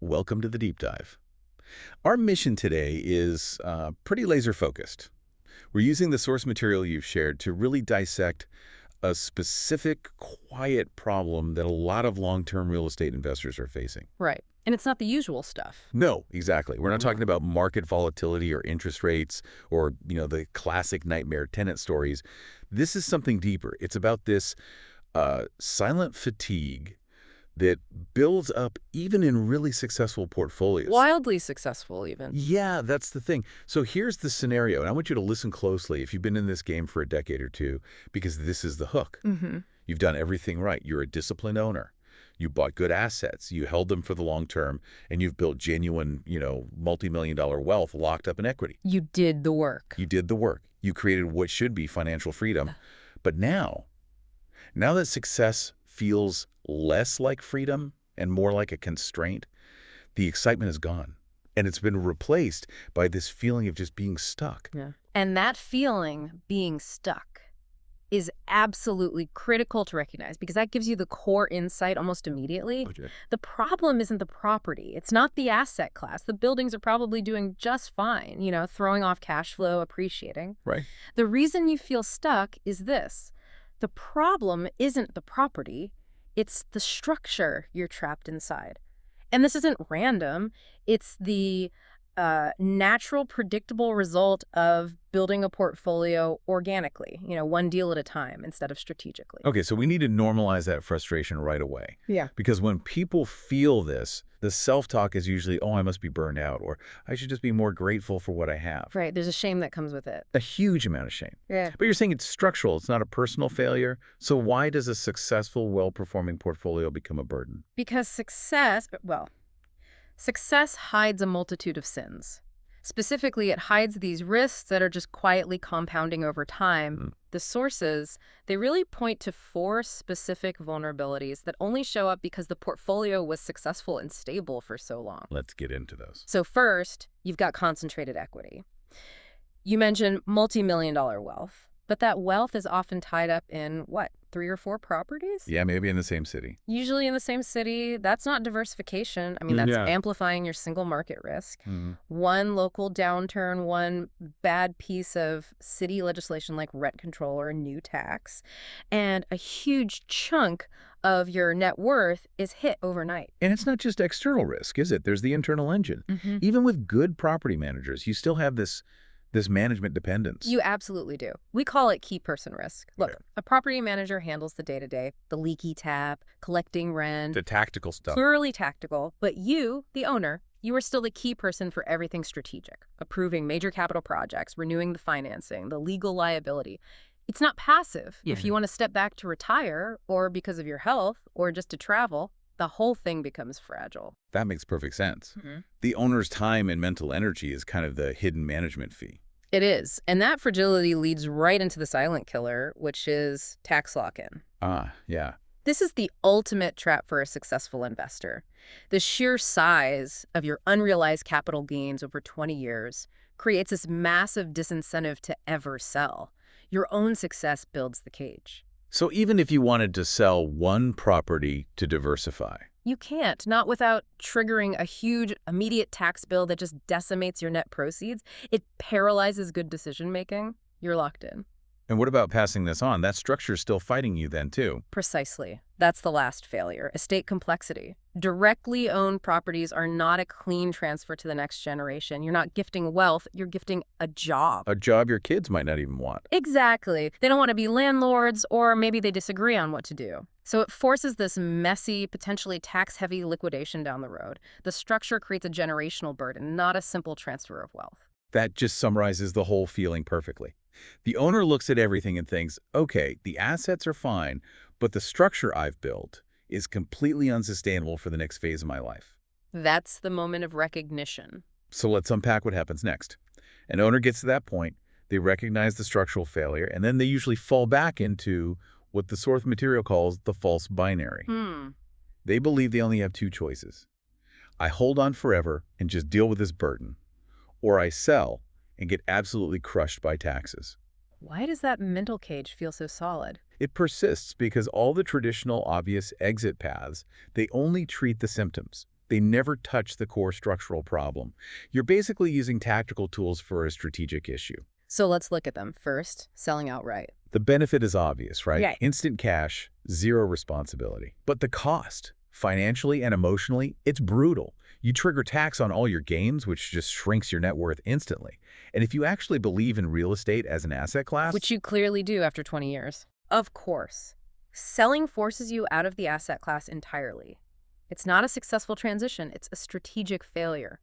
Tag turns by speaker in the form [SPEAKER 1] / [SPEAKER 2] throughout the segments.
[SPEAKER 1] welcome to the deep dive. Our mission today is pretty laser focused. We're using the source material you've shared to really dissect a specific, quiet problem that a lot of long-term real estate investors are facing.
[SPEAKER 2] Right. And it's not the usual stuff.
[SPEAKER 1] No, exactly. We're not talking about market volatility or interest rates or, the classic nightmare tenant stories. This is something deeper. It's about this silent fatigue that builds up even in really successful portfolios.
[SPEAKER 2] Wildly successful, even.
[SPEAKER 1] Yeah, that's the thing. So here's the scenario, and I want you to listen closely if you've been in this game for a decade or two, because this is the hook. You've done everything right. You're a disciplined owner. You bought good assets. You held them for the long term, and you've built genuine, multi-million-dollar wealth locked up in equity.
[SPEAKER 2] You did the work.
[SPEAKER 1] You did the work. You created what should be financial freedom. But now that success feels less like freedom and more like a constraint, the excitement is gone. And it's been replaced by this feeling of just being stuck.
[SPEAKER 2] Yeah. And that feeling, being stuck, is absolutely critical to recognize because that gives you the core insight almost immediately.
[SPEAKER 1] Okay.
[SPEAKER 2] The problem isn't the property. It's not the asset class. The buildings are probably doing just fine, throwing off cash flow, appreciating.
[SPEAKER 1] Right.
[SPEAKER 2] The reason you feel stuck is this. The problem isn't the property. It's the structure you're trapped inside. And this isn't random. It's the natural, predictable result of building a portfolio organically, one deal at a time instead of strategically.
[SPEAKER 1] Okay, so we need to normalize that frustration right away.
[SPEAKER 2] Yeah.
[SPEAKER 1] Because when people feel this, the self-talk is usually, oh, I must be burned out, or I should just be more grateful for what I have.
[SPEAKER 2] Right. There's a shame that comes with it.
[SPEAKER 1] A huge amount of shame.
[SPEAKER 2] Yeah.
[SPEAKER 1] But you're saying it's structural. It's not a personal failure. So why does a successful, well-performing portfolio become a burden?
[SPEAKER 2] Because success hides a multitude of sins. Specifically, it hides these risks that are just quietly compounding over time. The sources, they really point to 4 specific vulnerabilities that only show up because the portfolio was successful and stable for so long.
[SPEAKER 1] Let's get into those.
[SPEAKER 2] So first, you've got concentrated equity. You mentioned multi-million-dollar wealth, but that wealth is often tied up in, 3 or 4 properties?
[SPEAKER 1] Yeah, maybe in the same city.
[SPEAKER 2] Usually in the same city. That's not diversification. I mean, that's amplifying your single market risk. One local downturn, one bad piece of city legislation like rent control or a new tax, and a huge chunk of your net worth is hit overnight.
[SPEAKER 1] And it's not just external risk, is it? There's the internal engine. Even with good property managers, you still have this management dependence.
[SPEAKER 2] You absolutely do. We call it key person risk. Look, a property manager handles the day-to-day, the leaky tap, collecting rent.
[SPEAKER 1] The tactical stuff.
[SPEAKER 2] Purely tactical. But you, the owner, you are still the key person for everything strategic. Approving major capital projects, renewing the financing, the legal liability. It's not passive. If you want to step back to retire, or because of your health, or just to travel, the whole thing becomes fragile.
[SPEAKER 1] That makes perfect sense. The owner's time and mental energy is kind of the hidden management fee.
[SPEAKER 2] It is. And that fragility leads right into the silent killer, which is tax lock-in.
[SPEAKER 1] Yeah.
[SPEAKER 2] This is the ultimate trap for a successful investor. The sheer size of your unrealized capital gains over 20 years creates this massive disincentive to ever sell. Your own success builds the cage.
[SPEAKER 1] So even if you wanted to sell one property to diversify,
[SPEAKER 2] you can't, not without triggering a huge immediate tax bill that just decimates your net proceeds. It paralyzes good decision-making. You're locked in.
[SPEAKER 1] And what about passing this on? That structure is still fighting you then, too.
[SPEAKER 2] Precisely. That's the last failure. Estate complexity. Directly owned properties are not a clean transfer to the next generation. You're not gifting wealth. You're gifting a job.
[SPEAKER 1] A job your kids might not even want.
[SPEAKER 2] Exactly. They don't want to be landlords, or maybe they disagree on what to do. So it forces this messy, potentially tax-heavy liquidation down the road. The structure creates a generational burden, not a simple transfer of wealth.
[SPEAKER 1] That just summarizes the whole feeling perfectly. The owner looks at everything and thinks, okay, the assets are fine, but the structure I've built is completely unsustainable for the next phase of my life.
[SPEAKER 2] That's the moment of recognition.
[SPEAKER 1] So let's unpack what happens next. An owner gets to that point, they recognize the structural failure, and then they usually fall back into what the source material calls the false binary. They believe they only have 2 choices. I hold on forever and just deal with this burden, or I sell and get absolutely crushed by taxes.
[SPEAKER 2] Why does that mental cage feel so solid?
[SPEAKER 1] It persists because all the traditional obvious exit paths, they only treat the symptoms. They never touch the core structural problem. You're basically using tactical tools for a strategic issue.
[SPEAKER 2] So let's look at them. First, selling outright.
[SPEAKER 1] The benefit is obvious, right?
[SPEAKER 2] Yeah.
[SPEAKER 1] Instant cash, zero responsibility. But the cost, financially and emotionally, it's brutal. You trigger tax on all your gains, which just shrinks your net worth instantly. And if you actually believe in real estate as an asset class,
[SPEAKER 2] Which you clearly do after 20 years. Of course. Selling forces you out of the asset class entirely. It's not a successful transition, it's a strategic failure.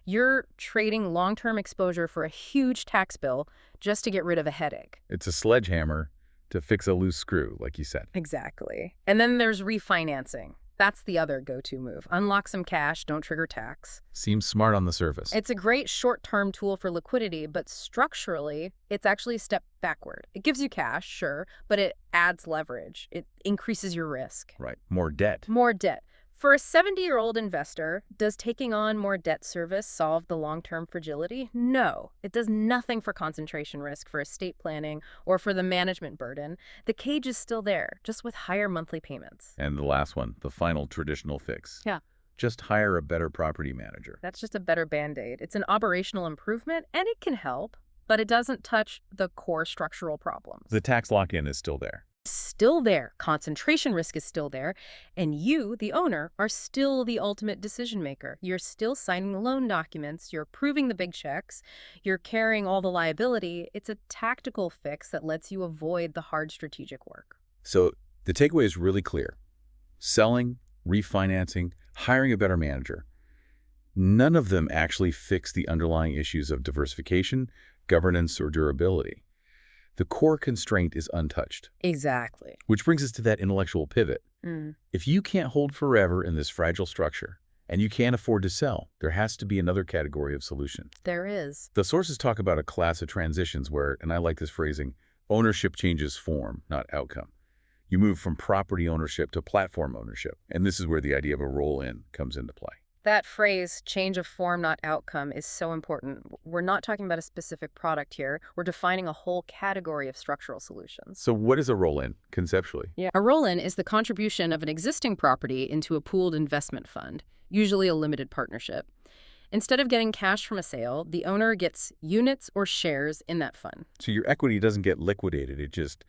[SPEAKER 2] You're trading long-term exposure for a huge tax bill just to get rid of a headache.
[SPEAKER 1] it's a sledgehammer to fix a loose screw, like you said.
[SPEAKER 2] Exactly. And then there's refinancing. That's the other go-to move. Unlock some cash, don't trigger tax.
[SPEAKER 1] Seems smart on the surface.
[SPEAKER 2] It's a great short-term tool for liquidity, but structurally, it's actually a step backward. It gives you cash, sure, but it adds leverage. It increases your risk.
[SPEAKER 1] Right. More debt.
[SPEAKER 2] More debt. For a 70-year-old investor, does taking on more debt service solve the long-term fragility? No. It does nothing for concentration risk, for estate planning, or for the management burden. The cage is still there, just with higher monthly payments.
[SPEAKER 1] And the last one, the final traditional fix.
[SPEAKER 2] Yeah.
[SPEAKER 1] Just hire a better property manager.
[SPEAKER 2] That's just a better Band-Aid. It's an operational improvement, and it can help, but it doesn't touch the core structural problems.
[SPEAKER 1] The tax lock-in is still there.
[SPEAKER 2] Still there. Concentration risk is still there. And you, the owner, are still the ultimate decision maker. You're still signing the loan documents. You're approving the big checks. You're carrying all the liability. It's a tactical fix that lets you avoid the hard strategic work.
[SPEAKER 1] So the takeaway is really clear. Selling, refinancing, hiring a better manager. None of them actually fix the underlying issues of diversification, governance, or durability. The core constraint is untouched.
[SPEAKER 2] Exactly.
[SPEAKER 1] Which brings us to that intellectual pivot. If you can't hold forever in this fragile structure, and you can't afford to sell, there has to be another category of solution.
[SPEAKER 2] There is.
[SPEAKER 1] The sources talk about a class of transitions where, and I like this phrasing, ownership changes form, not outcome. You move from property ownership to platform ownership, and this is where the idea of a roll-in comes into play.
[SPEAKER 2] That phrase, change of form, not outcome, is so important. We're not talking about a specific product here. We're defining a whole category of structural solutions.
[SPEAKER 1] So what is a roll-in, conceptually?
[SPEAKER 2] Yeah. A roll-in is the contribution of an existing property into a pooled investment fund, usually a limited partnership. Instead of getting cash from a sale, the owner gets units or shares in that fund.
[SPEAKER 1] So your equity doesn't get liquidated, it just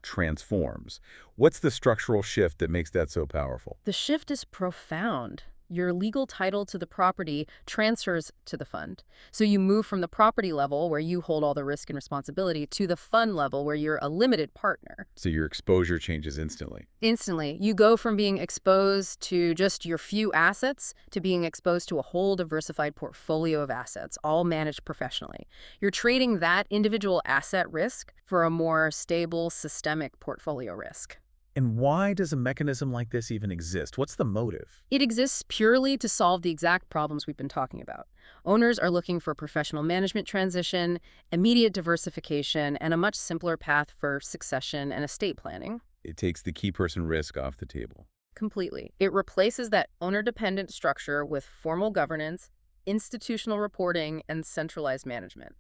[SPEAKER 1] transforms. What's the structural shift that makes that so powerful?
[SPEAKER 2] The shift is profound. Your legal title to the property transfers to the fund. So you move from the property level, where you hold all the risk and responsibility, to the fund level, where you're a limited partner.
[SPEAKER 1] So your exposure changes instantly.
[SPEAKER 2] Instantly. You go from being exposed to just your few assets to being exposed to a whole diversified portfolio of assets, all managed professionally. You're trading that individual asset risk for a more stable, systemic portfolio risk.
[SPEAKER 1] And why does a mechanism like this even exist? What's the motive?
[SPEAKER 2] It exists purely to solve the exact problems we've been talking about. Owners are looking for professional management transition, immediate diversification, and a much simpler path for succession and estate planning.
[SPEAKER 1] It takes the key person risk off the table.
[SPEAKER 2] Completely. It replaces that owner-dependent structure with formal governance, institutional reporting, and centralized management.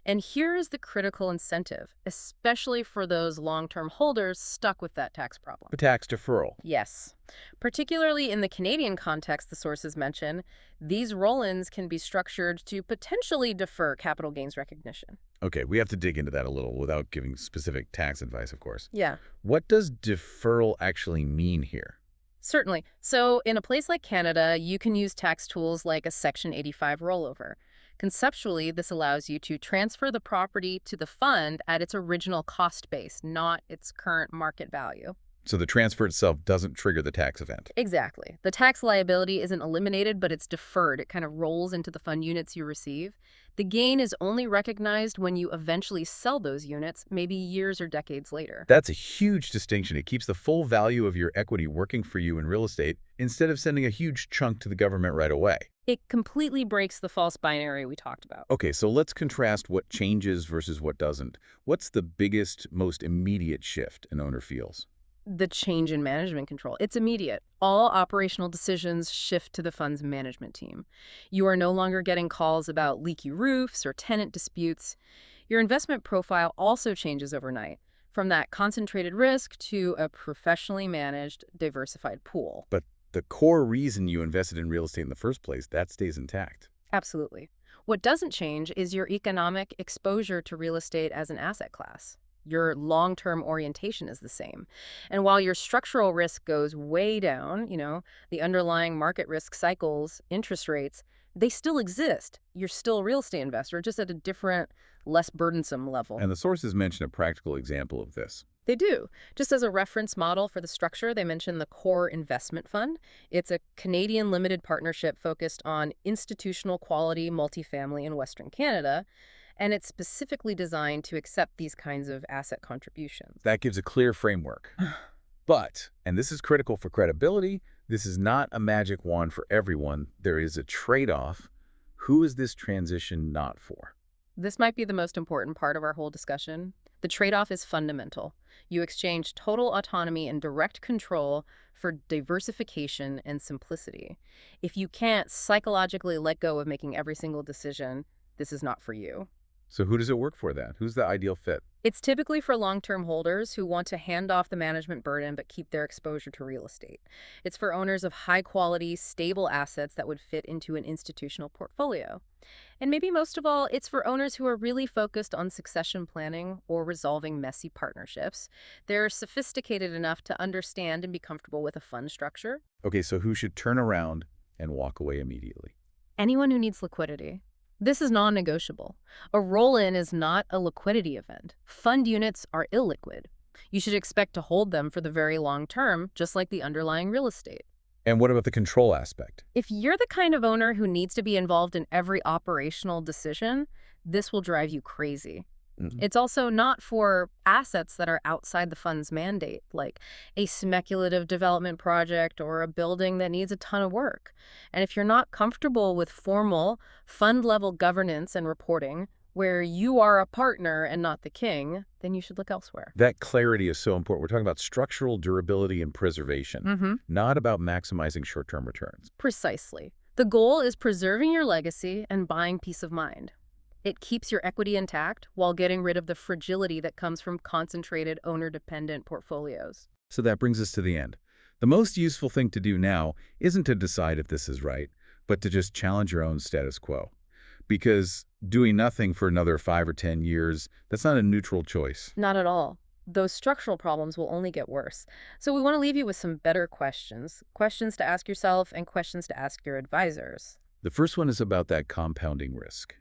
[SPEAKER 2] And here is the critical incentive, especially for those long-term holders stuck with that tax problem.
[SPEAKER 1] A tax deferral.
[SPEAKER 2] Yes. Particularly in the Canadian context the sources mention, these roll-ins can be structured to potentially defer capital gains recognition.
[SPEAKER 1] Okay, we have to dig into that a little without giving specific tax advice, of course.
[SPEAKER 2] Yeah.
[SPEAKER 1] What does deferral actually mean here?
[SPEAKER 2] Certainly. So in a place like Canada, you can use tax tools like a Section 85 rollover. Conceptually, this allows you to transfer the property to the fund at its original cost base, not its current market value.
[SPEAKER 1] So the transfer itself doesn't trigger the tax event.
[SPEAKER 2] Exactly. The tax liability isn't eliminated, but it's deferred. It kind of rolls into the fund units you receive. The gain is only recognized when you eventually sell those units, maybe years or decades later.
[SPEAKER 1] That's a huge distinction. It keeps the full value of your equity working for you in real estate instead of sending a huge chunk to the government right away.
[SPEAKER 2] It completely breaks the false binary we talked about.
[SPEAKER 1] Okay, so let's contrast what changes versus what doesn't. What's the biggest, most immediate shift an owner feels?
[SPEAKER 2] The change in management control. It's immediate. All operational decisions shift to the fund's management team. You are no longer getting calls about leaky roofs or tenant disputes. Your investment profile also changes overnight, from that concentrated risk to a professionally managed, diversified pool.
[SPEAKER 1] But the core reason you invested in real estate in the first place, that stays intact.
[SPEAKER 2] Absolutely. What doesn't change is your economic exposure to real estate as an asset class. Your long-term orientation is the same. And while your structural risk goes way down, the underlying market risk cycles, interest rates, they still exist. You're still a real estate investor, just at a different, less burdensome level.
[SPEAKER 1] And the sources mention a practical example of this.
[SPEAKER 2] They do. Just as a reference model for the structure, they mention the Core Investment Fund. It's a Canadian limited partnership focused on institutional quality multifamily in Western Canada, and it's specifically designed to accept these kinds of asset contributions.
[SPEAKER 1] That gives a clear framework. But, and this is critical for credibility, this is not a magic wand for everyone. There is a trade-off. Who is this transition not for?
[SPEAKER 2] This might be the most important part of our whole discussion. The trade-off is fundamental. You exchange total autonomy and direct control for diversification and simplicity. If you can't psychologically let go of making every single decision, this is not for you.
[SPEAKER 1] So who does it work for then? Who's the ideal fit?
[SPEAKER 2] It's typically for long-term holders who want to hand off the management burden but keep their exposure to real estate. It's for owners of high-quality, stable assets that would fit into an institutional portfolio. And maybe most of all, it's for owners who are really focused on succession planning or resolving messy partnerships. They're sophisticated enough to understand and be comfortable with a fund structure.
[SPEAKER 1] Okay, so who should turn around and walk away immediately?
[SPEAKER 2] Anyone who needs liquidity. This is non-negotiable. A roll-in is not a liquidity event. Fund units are illiquid. You should expect to hold them for the very long term, just like the underlying real estate.
[SPEAKER 1] And what about the control aspect?
[SPEAKER 2] If you're the kind of owner who needs to be involved in every operational decision, this will drive you crazy. It's also not for assets that are outside the fund's mandate, like a speculative development project or a building that needs a ton of work. And if you're not comfortable with formal fund-level governance and reporting, where you are a partner and not the king, then you should look elsewhere.
[SPEAKER 1] That clarity is so important. We're talking about structural durability and preservation, not about maximizing short-term returns.
[SPEAKER 2] Precisely. The goal is preserving your legacy and buying peace of mind. It keeps your equity intact while getting rid of the fragility that comes from concentrated owner-dependent portfolios.
[SPEAKER 1] So that brings us to the end. The most useful thing to do now isn't to decide if this is right, but to just challenge your own status quo. Because doing nothing for another 5 or 10 years, that's not a neutral choice.
[SPEAKER 2] Not at all. Those structural problems will only get worse. So we want to leave you with some better questions. Questions to ask yourself and questions to ask your advisors.
[SPEAKER 1] The first one is about that compounding risk.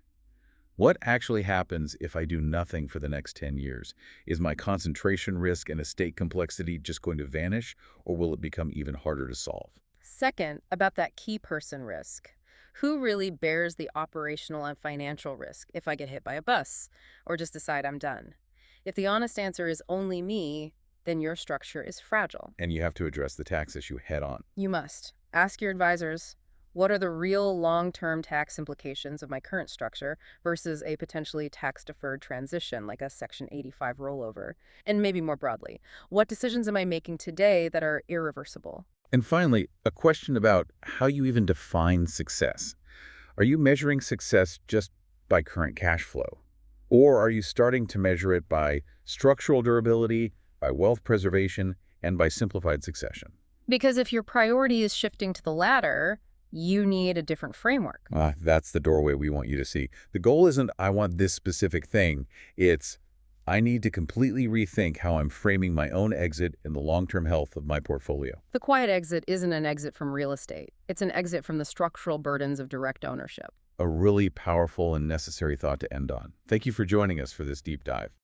[SPEAKER 1] What actually happens if I do nothing for the next 10 years? Is my concentration risk and estate complexity just going to vanish, or will it become even harder to solve?
[SPEAKER 2] Second, about that key person risk. Who really bears the operational and financial risk if I get hit by a bus or just decide I'm done? If the honest answer is only me, then your structure is fragile.
[SPEAKER 1] And you have to address the tax issue head on.
[SPEAKER 2] You must. Ask your advisors, what are the real long-term tax implications of my current structure versus a potentially tax-deferred transition like a Section 85 rollover? And maybe more broadly, what decisions am I making today that are irreversible?
[SPEAKER 1] And finally, a question about how you even define success. Are you measuring success just by current cash flow? Or are you starting to measure it by structural durability, by wealth preservation, and by simplified succession?
[SPEAKER 2] Because if your priority is shifting to the latter, you need a different framework.
[SPEAKER 1] That's the doorway we want you to see. The goal isn't, I want this specific thing. It's, I need to completely rethink how I'm framing my own exit and the long-term health of my portfolio.
[SPEAKER 2] The quiet exit isn't an exit from real estate. It's an exit from the structural burdens of direct ownership.
[SPEAKER 1] A really powerful and necessary thought to end on. Thank you for joining us for this deep dive.